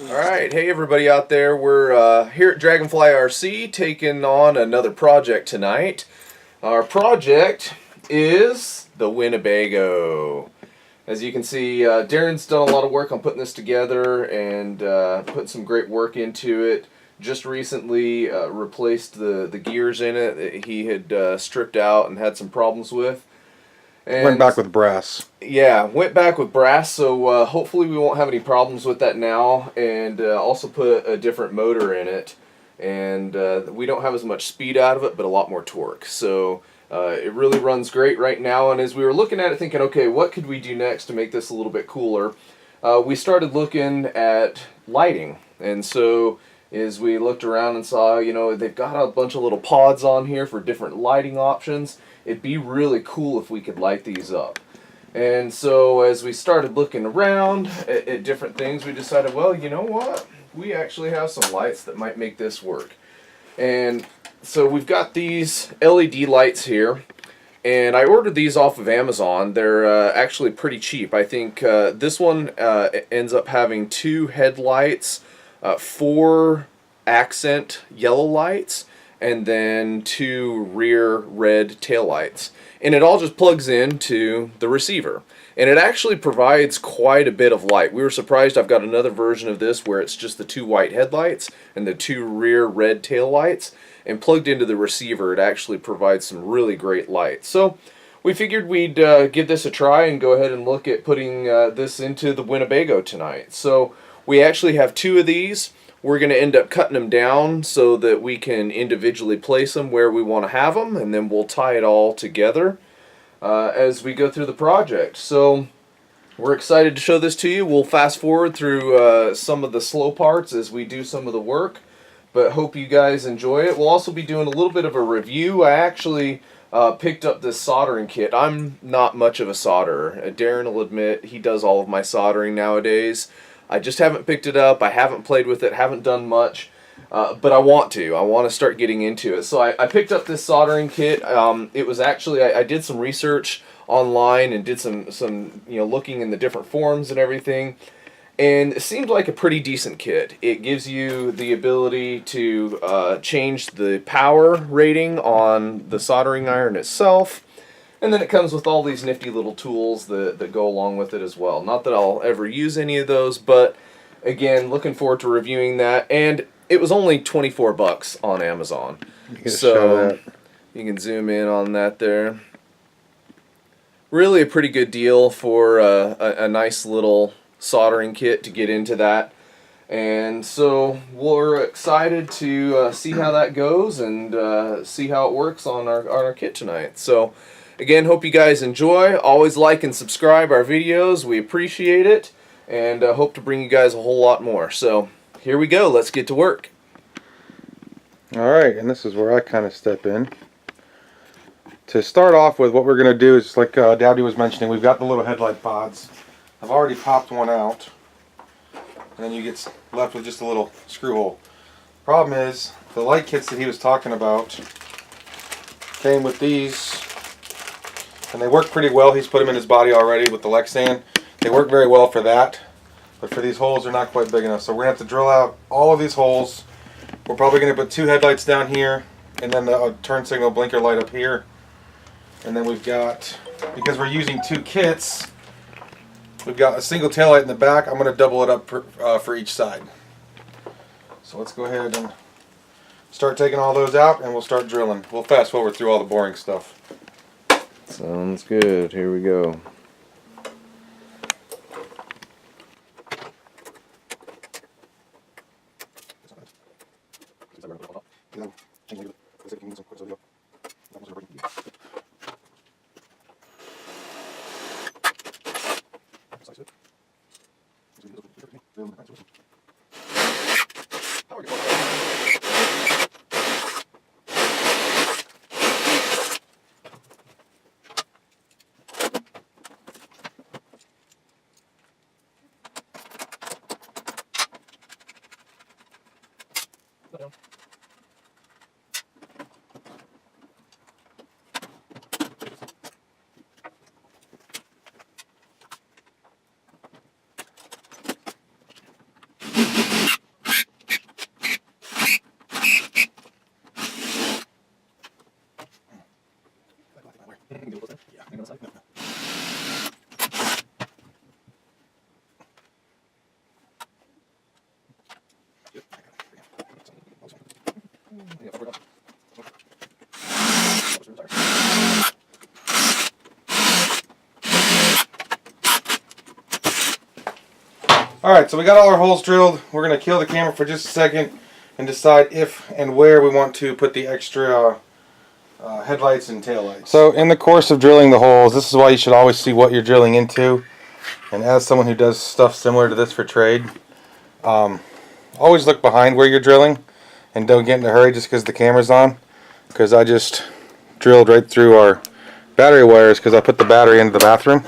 Alright, hey everybody out there, we're here at Dragonfly RC taking on another project tonight. Our project is the Winnebago. As you can see, Darren's done a lot of work on putting this together and putting some great work into it. Just recently replaced the gears in it that he had stripped out and had some problems with. And went back with brass. Yeah, went back with brass, so hopefully we won't have any problems with that now. And also put a different motor in it, and we don't have as much speed out of it, but a lot more torque. So it really runs great right now. And as we were looking at it, thinking, okay, what could we do next to make this a little bit cooler? We started looking at lighting, and so as we looked around and saw, you know, they've got a bunch of little pods on here for different lighting options. It'd be really cool if we could light these up. And so as we started looking around at different things, we decided, well, you know what? We actually have some lights that might make this work. And so we've got these LED lights here. And I ordered these off of Amazon. They're actually pretty cheap. I think this one ends up having 2 headlights, 4 accent yellow lights, and then 2 rear red taillights. And it all just plugs into the receiver. And it actually provides quite a bit of light. We were surprised. I've got another version of this where it's just the 2 white headlights and the 2 rear red taillights. And plugged into the receiver, it actually provides some really great light. So we figured we'd give this a try and go ahead and look at putting this into the Winnebago tonight. So we actually have 2 of these. We're going to end up cutting them down so that we can individually place them where we want to have them, and then we'll tie it all together as we go through the project. So we're excited to show this to you. We'll fast forward through some of the slow parts as we do some of the work, but hope you guys enjoy it. We'll also be doing a little bit of a review. I actually picked up this soldering kit. I'm not much of a solderer. Darren will admit he does all of my soldering nowadays. I just haven't picked it up. I haven't played with it, haven't done much, but I want to. I want to start getting into it. So I picked up this soldering kit. It was actually, I did some research online and did some looking in the different forums and everything, and it seemed like a pretty decent kit. It gives you the ability to change the power rating on the soldering iron itself. And then it comes with all these nifty little tools that go along with it as well. Not that I'll ever use any of those, but again, looking forward to reviewing that. And it was only 24 bucks on Amazon. So you can zoom in on that there. Really a pretty good deal for a nice little soldering kit to get into that. And so we're excited to see how that goes and see how it works on our kit tonight. So again, hope you guys enjoy. Always like and subscribe our videos. We appreciate it, and hope to bring you guys a whole lot more. So here we go. Let's get to work. Alright, and this is where I kind of step in. To start off with, what we're going to do is, like Dowdy was mentioning, we've got the little headlight pods. I've already popped one out, and then you get left with just a little screw hole. Problem is, the light kits that he was talking about came with these, and they work pretty well. He's put them in his body already with the Lexan. They work very well for that, but for these holes, they're not quite big enough. So we're going to have to drill out all of these holes. We're probably going to put 2 headlights down here, and then the turn signal blinker light up here. And then we've got, because we're using 2 kits, we've got a single taillight in the back. I'm going to double it up for each side. So let's go ahead and start taking all those out, and we'll start drilling. We'll fast forward through all the boring stuff. Sounds good. Here we go. Alright, so we got all our holes drilled. We're going to kill the camera for just a second and decide if and where we want to put the extra headlights and taillights. So in the course of drilling the holes, this is why you should always see what you're drilling into. And as someone who does stuff similar to this for trade, always look behind where you're drilling and don't get in a hurry just because the camera's on. Because I just drilled right through our battery wires because I put the battery into the bathroom.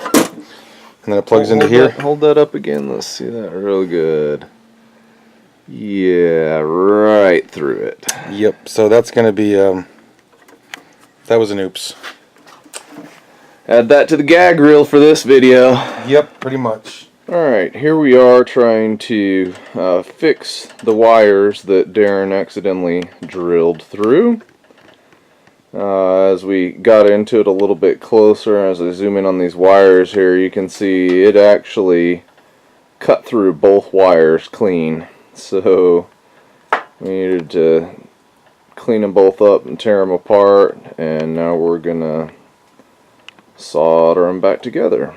And then it plugs into here. Hold that up again. Let's see that real good. Yeah, right through it. Yep, so that's going to be... that was an oops. Add that to the gag reel for this video. Yep, pretty much. Alright, here we are trying to fix the wires that Darren accidentally drilled through. As we got into it a little bit closer, as I zoom in on these wires here, you can see it actually cut through both wires clean. So we needed to clean them both up and tear them apart, and now we're gonna solder them back together.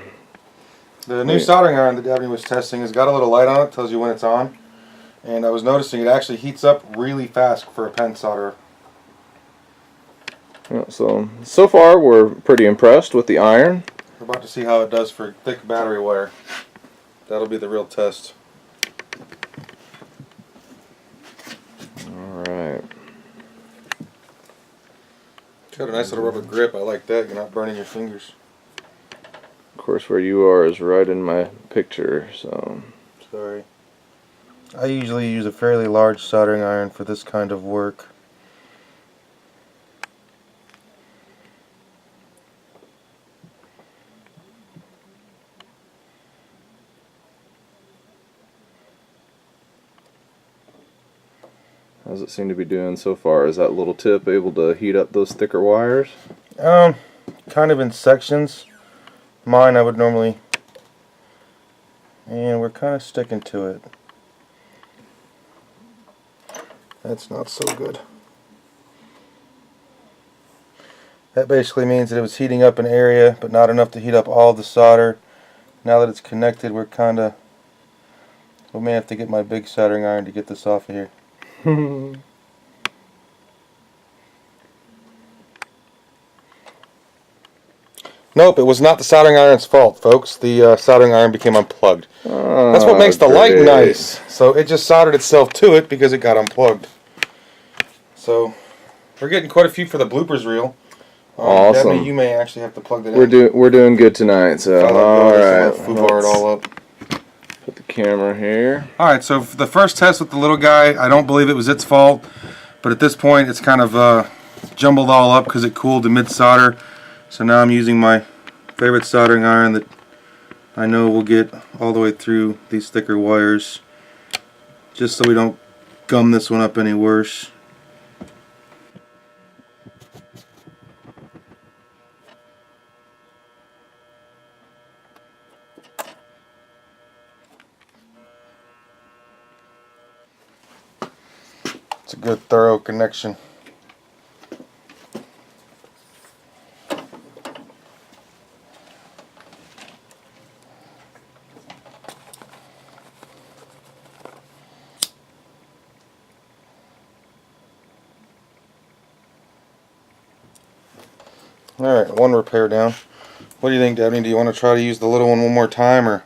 The new soldering iron that Dabney was testing has got a little light on it, tells you when it's on, and I was noticing it actually heats up really fast for a pen solderer. Yeah, so far we're pretty impressed with the iron. We're about to see how it does for thick battery wire. That'll be the real test. Alright. It's got a nice little rubber grip. I like that. You're not burning your fingers. Of course, where you are is right in my picture, so... Sorry. I usually use a fairly large soldering iron for this kind of work. How's it seem to be doing so far? Is that little tip able to heat up those thicker wires? Kind of in sections. Mine I would normally... And we're kind of sticking to it. That's not so good. That basically means that it was heating up an area, but not enough to heat up all the solder. Now that it's connected, we're kind of... We may have to get my big soldering iron to get this off of here. Nope, it was not the soldering iron's fault, folks. The soldering iron became unplugged. That's what makes the light nice. So it just soldered itself to it because it got unplugged. So we're getting quite a few for the bloopers reel. Awesome. Dabney, you may actually have to plug that in. We're doing good tonight. So all right, Foobar it all up. Put the camera here. Alright, so for the first test with the little guy, I don't believe it was its fault, but at this point it's kind of jumbled all up because it cooled to mid-solder. So now I'm using my favorite soldering iron that I know will get all the way through these thicker wires, just so we don't gum this one up any worse. It's a good thorough connection. Alright, one repair down. What do you think, Dabney? Do you want to try to use the little one more time, or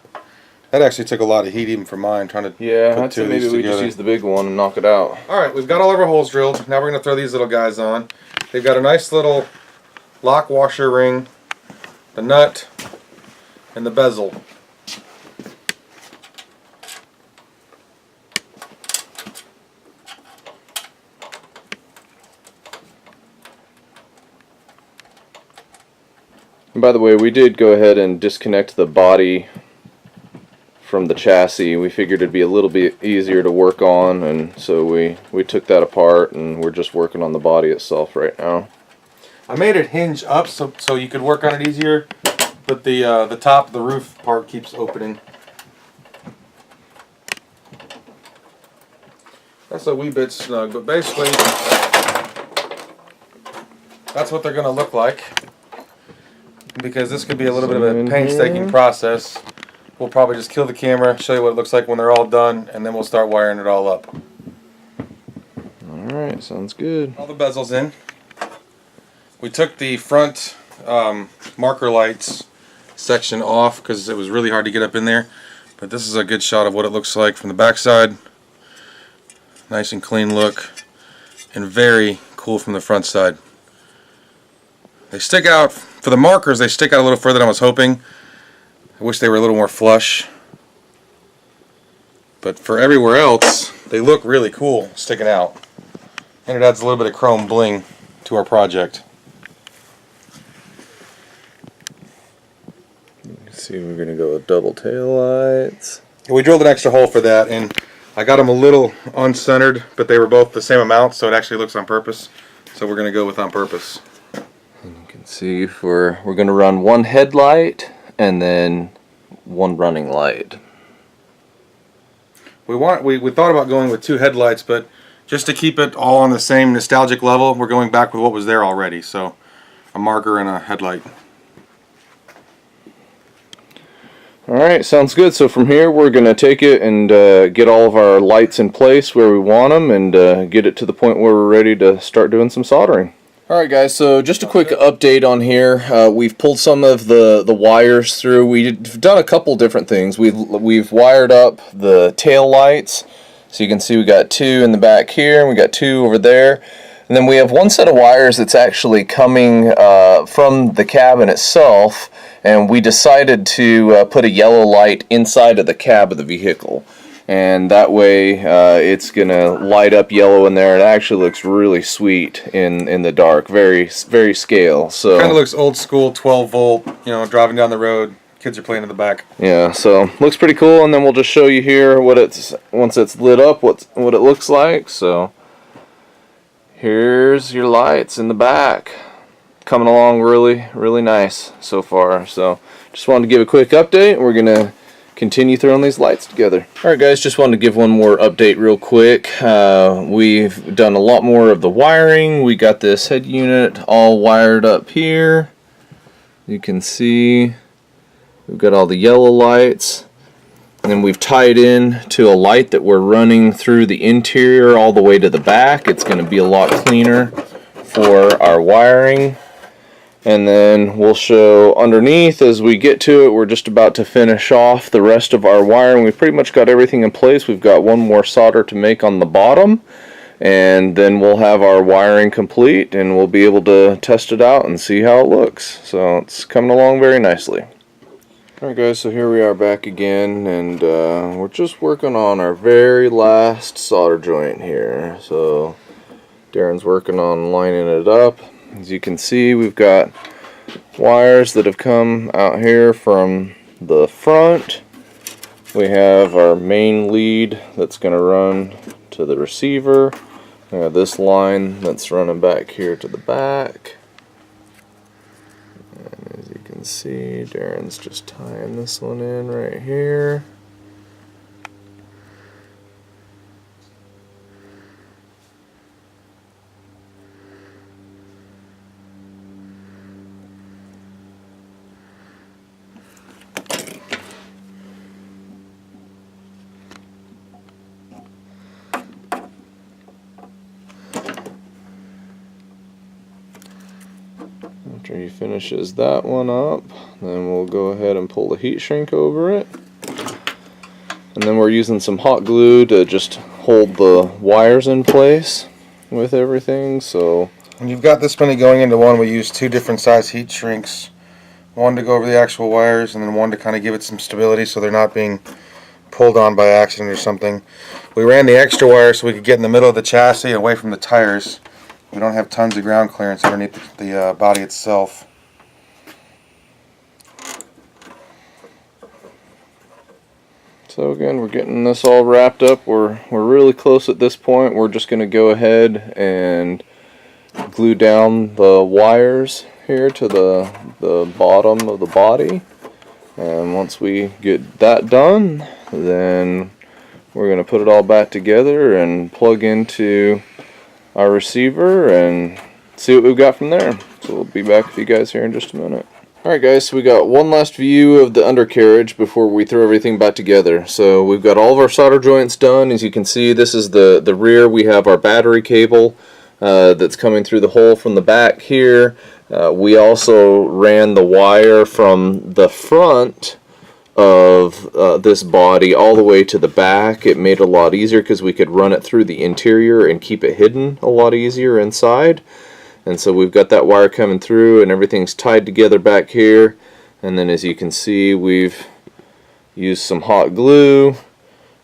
that actually took a lot of heat even for mine trying to I'd say maybe we just use the big one and knock it out. Alright, we've got all of our holes drilled. Now we're going to throw these little guys on. They've got a nice little lock washer ring, the nut, and the bezel. And by the way, we did go ahead and disconnect the body from the chassis. We figured it'd be a little bit easier to work on, and so we took that apart and we're just working on the body itself right now. I made it hinge up so you could work on it easier, but the top, the roof part keeps opening. That's a wee bit snug, but basically that's what they're going to look like. Because this could be a little bit of a painstaking process. we'll probably just kill the camera, show you what it looks like when they're all done, and then we'll start wiring it all up. Alright, sounds good. All the bezels in. We took the front marker lights section off because it was really hard to get up in there, but this is a good shot of what it looks like from the back side. Nice and clean look, and very cool from the front side. They stick out, for the markers, they stick out a little further than I was hoping. I wish they were a little more flush. But for everywhere else, they look really cool sticking out. And it adds a little bit of chrome bling to our project. See, we're going to go with double tail lights. We drilled an extra hole for that, and I got them a little uncentered, but they were both the same amount, so it actually looks on purpose. So we're going to go with on purpose. And you can see we're going to run one headlight and then one running light. We thought about going with 2 headlights, but just to keep it all on the same nostalgic level, we're going back with what was there already. So a marker and a headlight. Alright, sounds good. So from here we're going to take it and get all of our lights in place where we want them and get it to the point where we're ready to start doing some soldering. Alright guys, so just a quick update on here. We've pulled some of the wires through. We've done a couple different things. We've wired up the tail lights. So you can see we got 2 in the back here and we got 2 over there. And then we have one set of wires that's actually coming from the cabin itself, and we decided to put a yellow light inside of the cab of the vehicle. And that way it's going to light up yellow in there. It actually looks really sweet in the dark, very scale. So kind of looks old school, 12 volt, you know, driving down the road, kids are playing in the back. Yeah, so looks pretty cool, and then we'll just show you here what once it's lit up, what it looks like. So here's your lights in the back, coming along really nice so far. So just wanted to give a quick update. We're gonna continue throwing these lights together. Alright guys, just wanted to give one more update real quick. We've done a lot more of the wiring. We got this head unit all wired up here. You can see we've got all the yellow lights, and then we've tied in to a light that we're running through the interior all the way to the back. It's going to be a lot cleaner for our wiring. And then we'll show underneath as we get to it. We're just about to finish off the rest of our wiring. We've pretty much got everything in place. We've got one more solder to make on the bottom, and then we'll have our wiring complete and we'll be able to test it out and see how it looks. So it's coming along very nicely. Alright guys, so here we are back again, and we're just working on our very last solder joint here. So Darren's working on lining it up. As you can see, we've got wires that have come out here from the front. We have our main lead that's going to run to the receiver. We have this line that's running back here to the back. And as you can see, Darren's just tying this one in right here. After he finishes that one up, then we'll go ahead and pull the heat shrink over it. And then we're using some hot glue to just hold the wires in place with everything. So When you've got this many going into one, we use 2 different size heat shrinks. One to go over the actual wires, and then one to kind of give it some stability so they're not being pulled on by accident or something. We ran the extra wire so we could get in the middle of the chassis away from the tires. We don't have tons of ground clearance underneath the body itself. So again, we're getting this all wrapped up. We're really close at this point. We're just going to go ahead and glue down the wires here to the bottom of the body. And once we get that done, then we're going to put it all back together and plug into our receiver and see what we've got from there. So we'll be back with you guys here in just a minute. Alright guys, so we got one last view of the undercarriage before we throw everything back together. So we've got all of our solder joints done. As you can see, this is the rear. We have our battery cable that's coming through the hole from the back here. We also ran the wire from the front of this body all the way to the back. It made it a lot easier because we could run it through the interior and keep it hidden a lot easier inside. And so we've got that wire coming through and everything's tied together back here. And then as you can see, we've used some hot glue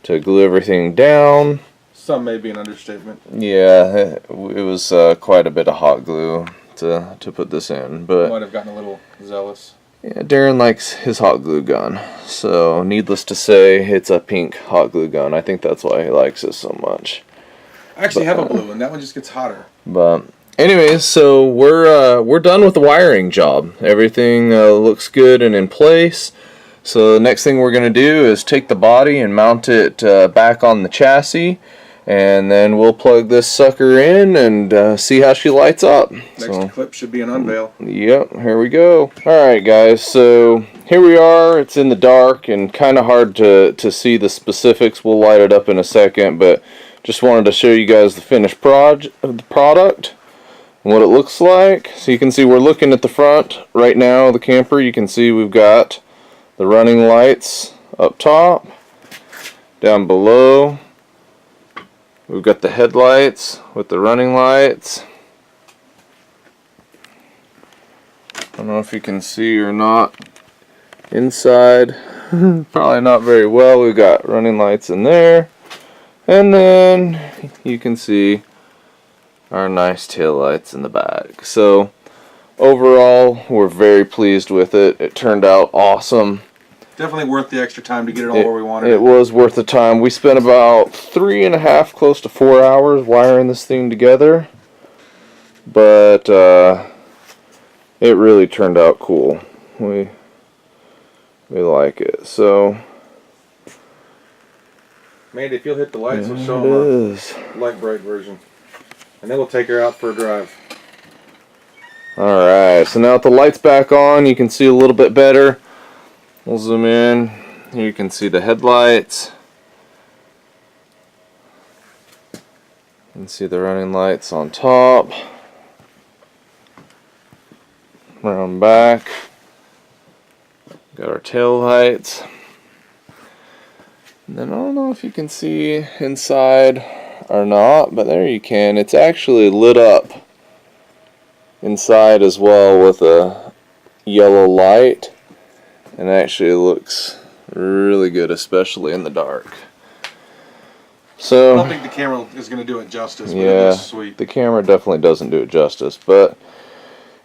to glue everything down. Some may be an understatement. Yeah, it was quite a bit of hot glue to put this in. But Might have gotten a little zealous. yeah, Darren likes his hot glue gun. So needless to say, it's a pink hot glue gun. I think that's why he likes it so much. I actually have a blue one. That one just gets hotter. But anyways, so we're done with the wiring job. Everything looks good and in place. So the next thing we're going to do is take the body and mount it back on the chassis, and then we'll plug this sucker in and see how she lights up. Next clip should be an unveil. Yep, here we go. Alright guys, so here we are. It's in the dark and kind of hard to see the specifics. We'll light it up in a second, but just wanted to show you guys the finished product and what it looks like. So you can see we're looking at the front right now of the camper. You can see we've got the running lights up top. Down below we've got the headlights with the running lights. I don't know if you can see or not inside. Probably not very well. We've got running lights in there. And then you can see our nice tail lights in the back. So overall, we're very pleased with it. It turned out awesome. Definitely worth the extra time to get it all where we wanted it was worth the time. We spent about 3.5, close to 4 hours wiring this thing together. But it really turned out cool. We like it. So Mandy, if you'll hit the lights, we'll show them our light bright version. And then we'll take her out for a drive. Alright, so now with the lights back on, you can see a little bit better. We'll zoom in. Here you can see the headlights. You can see the running lights on top. Around back. Got our tail lights. And then I don't know if you can see inside or not, but there you can. It's actually lit up inside as well with a yellow light, and actually looks really good, especially in the dark. So I don't think the camera is going to do it justice, but yeah, it looks sweet. the camera definitely doesn't do it justice, but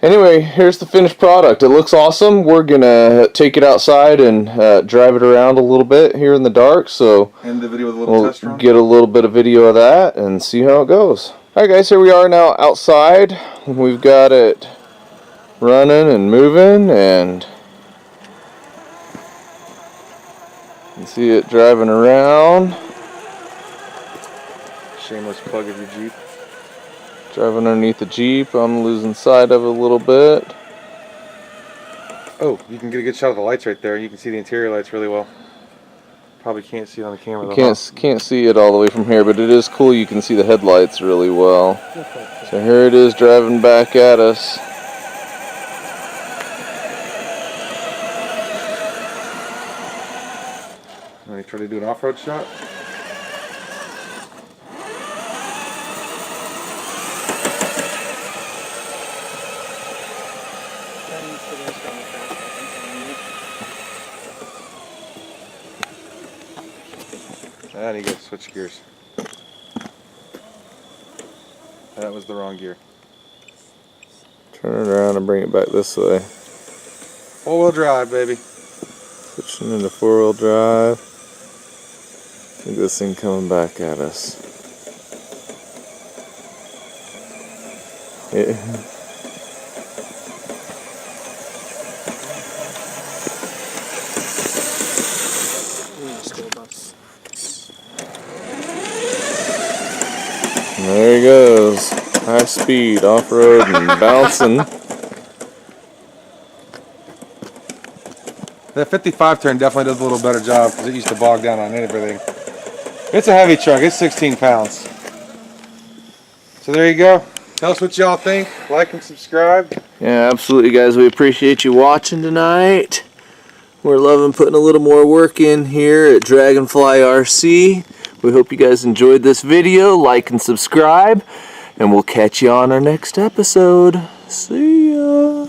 anyway, here's the finished product. It looks awesome. We're gonna take it outside and drive it around a little bit here in the dark. So end the video with a little test run. Get a little bit of video of that and see how it goes. Alright guys, here we are now outside. We've got it running and moving, and you can see it driving around. Shameless plug of your Jeep. Driving underneath the Jeep. I'm losing sight of it a little bit. Oh, you can get a good shot of the lights right there. You can see the interior lights really well. Probably can't see it on the camera though. Can't see it all the way from here, but it is cool. You can see the headlights really well. So here it is driving back at us. Let me try to do an off-road shot. And you gotta switch gears. That was the wrong gear. Turn it around and bring it back this way. Four-wheel drive, baby. Switching into four-wheel drive. Look at this thing coming back at us. There he goes. High speed, off-road, and bouncing. The 55 turn definitely does a little better job because it used to bog down on everything. It's a heavy truck. It's 16 pounds. So there you go. Tell us what y'all think. Like and subscribe. Yeah, absolutely, guys. We appreciate you watching tonight. We're loving putting a little more work in here at Dragonfly RC. We hope you guys enjoyed this video. Like and subscribe, and we'll catch you on our next episode. See ya.